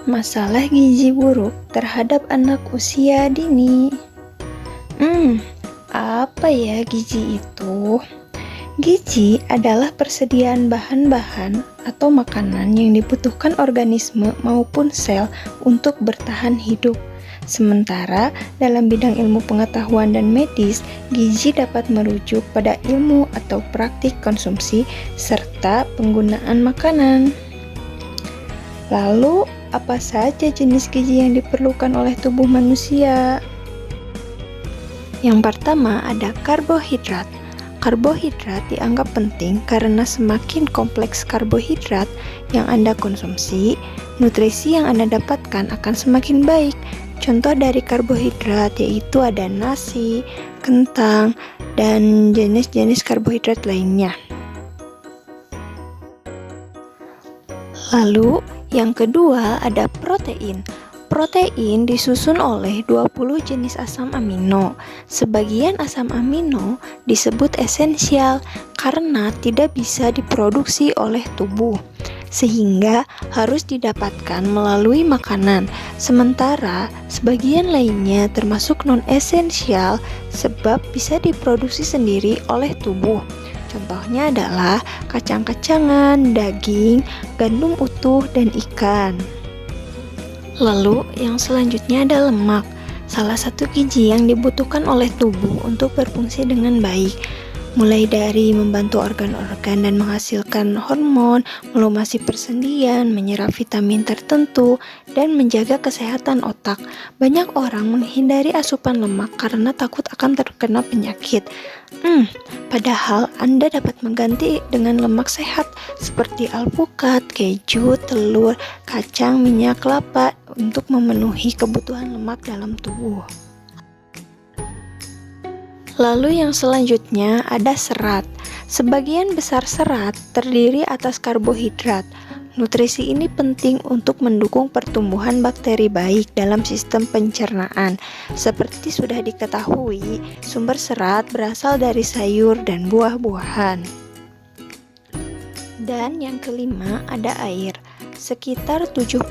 Masalah gizi buruk terhadap anak usia dini. Apa ya gizi itu? Gizi adalah persediaan bahan-bahan atau makanan yang dibutuhkan organisme maupun sel untuk bertahan hidup. Sementara dalam bidang ilmu pengetahuan dan medis, gizi dapat merujuk pada ilmu atau praktik konsumsi serta penggunaan makanan. Lalu, apa saja jenis gizi yang diperlukan oleh tubuh manusia? Yang pertama ada karbohidrat. Karbohidrat dianggap penting karena semakin kompleks karbohidrat yang Anda konsumsi, nutrisi yang Anda dapatkan akan semakin baik. Contoh dari karbohidrat yaitu ada nasi, kentang, dan jenis-jenis karbohidrat lainnya. Lalu, yang kedua ada protein. Protein disusun oleh 20 jenis asam amino. Sebagian asam amino disebut esensial karena tidak bisa diproduksi oleh tubuh, sehingga harus didapatkan melalui makanan. Sementara sebagian lainnya termasuk non-esensial sebab bisa diproduksi sendiri oleh tubuh. Contohnya adalah kacang-kacangan, daging, gandum utuh, dan ikan. Lalu yang selanjutnya ada lemak, salah satu gizi yang dibutuhkan oleh tubuh untuk berfungsi dengan baik. Mulai dari membantu organ-organ dan menghasilkan hormon, melumasi persendian, menyerap vitamin tertentu, dan menjaga kesehatan otak. Banyak orang menghindari asupan lemak karena takut akan terkena penyakit. Padahal Anda dapat mengganti dengan lemak sehat seperti alpukat, keju, telur, kacang, minyak kelapa untuk memenuhi kebutuhan lemak dalam tubuh. Lalu yang selanjutnya ada serat. Sebagian besar serat terdiri atas karbohidrat. Nutrisi ini penting untuk mendukung pertumbuhan bakteri baik dalam sistem pencernaan. Seperti sudah diketahui, sumber serat berasal dari sayur dan buah-buahan. Dan yang kelima ada air. Sekitar 70%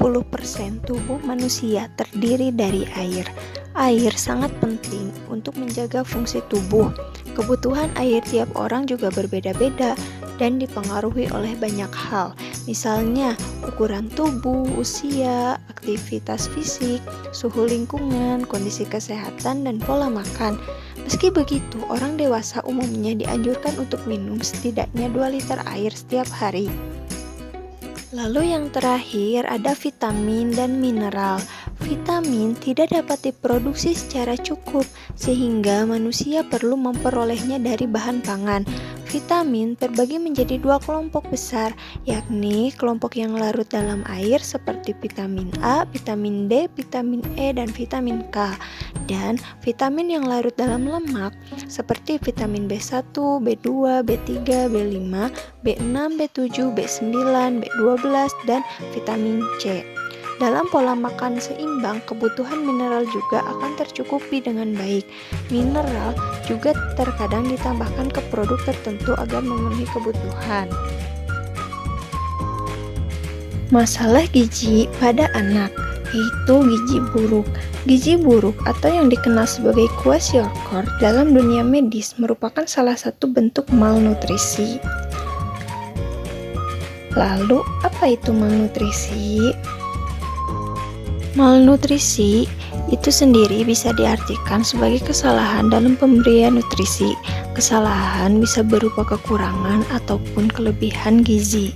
tubuh manusia terdiri dari air. Air sangat penting untuk menjaga fungsi tubuh. Kebutuhan air tiap orang juga berbeda-beda dan dipengaruhi oleh banyak hal. Misalnya, ukuran tubuh, usia, aktivitas fisik, suhu lingkungan, kondisi kesehatan, dan pola makan. Meski begitu, orang dewasa umumnya dianjurkan untuk minum setidaknya 2 liter air setiap hari. Lalu yang terakhir ada vitamin dan mineral. Vitamin tidak dapat diproduksi secara cukup, sehingga manusia perlu memperolehnya dari bahan pangan. Vitamin terbagi menjadi 2 kelompok besar, yakni kelompok yang larut dalam air seperti vitamin A, vitamin D, vitamin E, dan vitamin K. Dan vitamin yang larut dalam lemak seperti vitamin B1, B2, B3, B5, B6, B7, B9, B12, dan vitamin C. Dalam pola makan seimbang, kebutuhan mineral juga akan tercukupi dengan baik. Mineral juga terkadang ditambahkan ke produk tertentu agar memenuhi kebutuhan. Masalah gizi pada anak, yaitu gizi buruk. Gizi buruk atau yang dikenal sebagai kwashiorkor dalam dunia medis merupakan salah satu bentuk malnutrisi. Lalu, apa itu malnutrisi? Malnutrisi itu sendiri bisa diartikan sebagai kesalahan dalam pemberian nutrisi. Kesalahan bisa berupa kekurangan ataupun kelebihan gizi.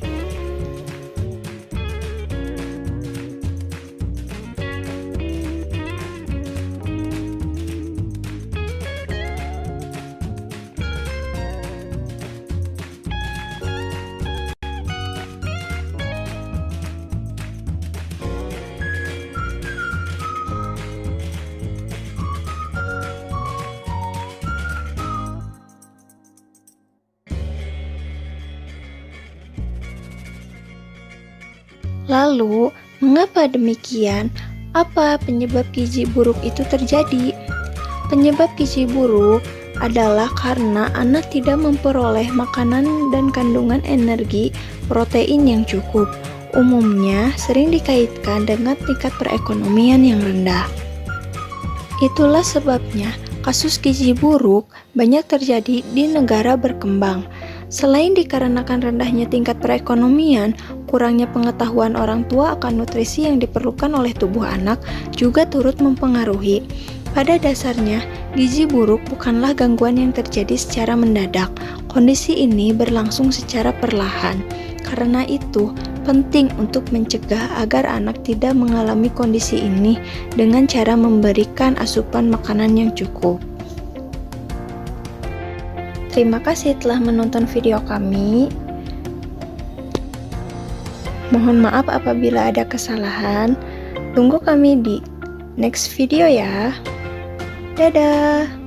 Lalu, mengapa demikian? Apa penyebab gizi buruk itu terjadi? Penyebab gizi buruk adalah karena anak tidak memperoleh makanan dan kandungan energi protein yang cukup. umumnya sering dikaitkan dengan tingkat perekonomian yang rendah. Itulah sebabnya kasus gizi buruk banyak terjadi di negara berkembang. Selain dikarenakan rendahnya tingkat perekonomian, kurangnya pengetahuan orang tua akan nutrisi yang diperlukan oleh tubuh anak juga turut mempengaruhi. Pada dasarnya, gizi buruk bukanlah gangguan yang terjadi secara mendadak. Kondisi ini berlangsung secara perlahan. Karena itu, penting untuk mencegah agar anak tidak mengalami kondisi ini dengan cara memberikan asupan makanan yang cukup. Terima kasih telah menonton video kami. Mohon maaf apabila ada kesalahan. Tunggu kami di next video ya. Dadah!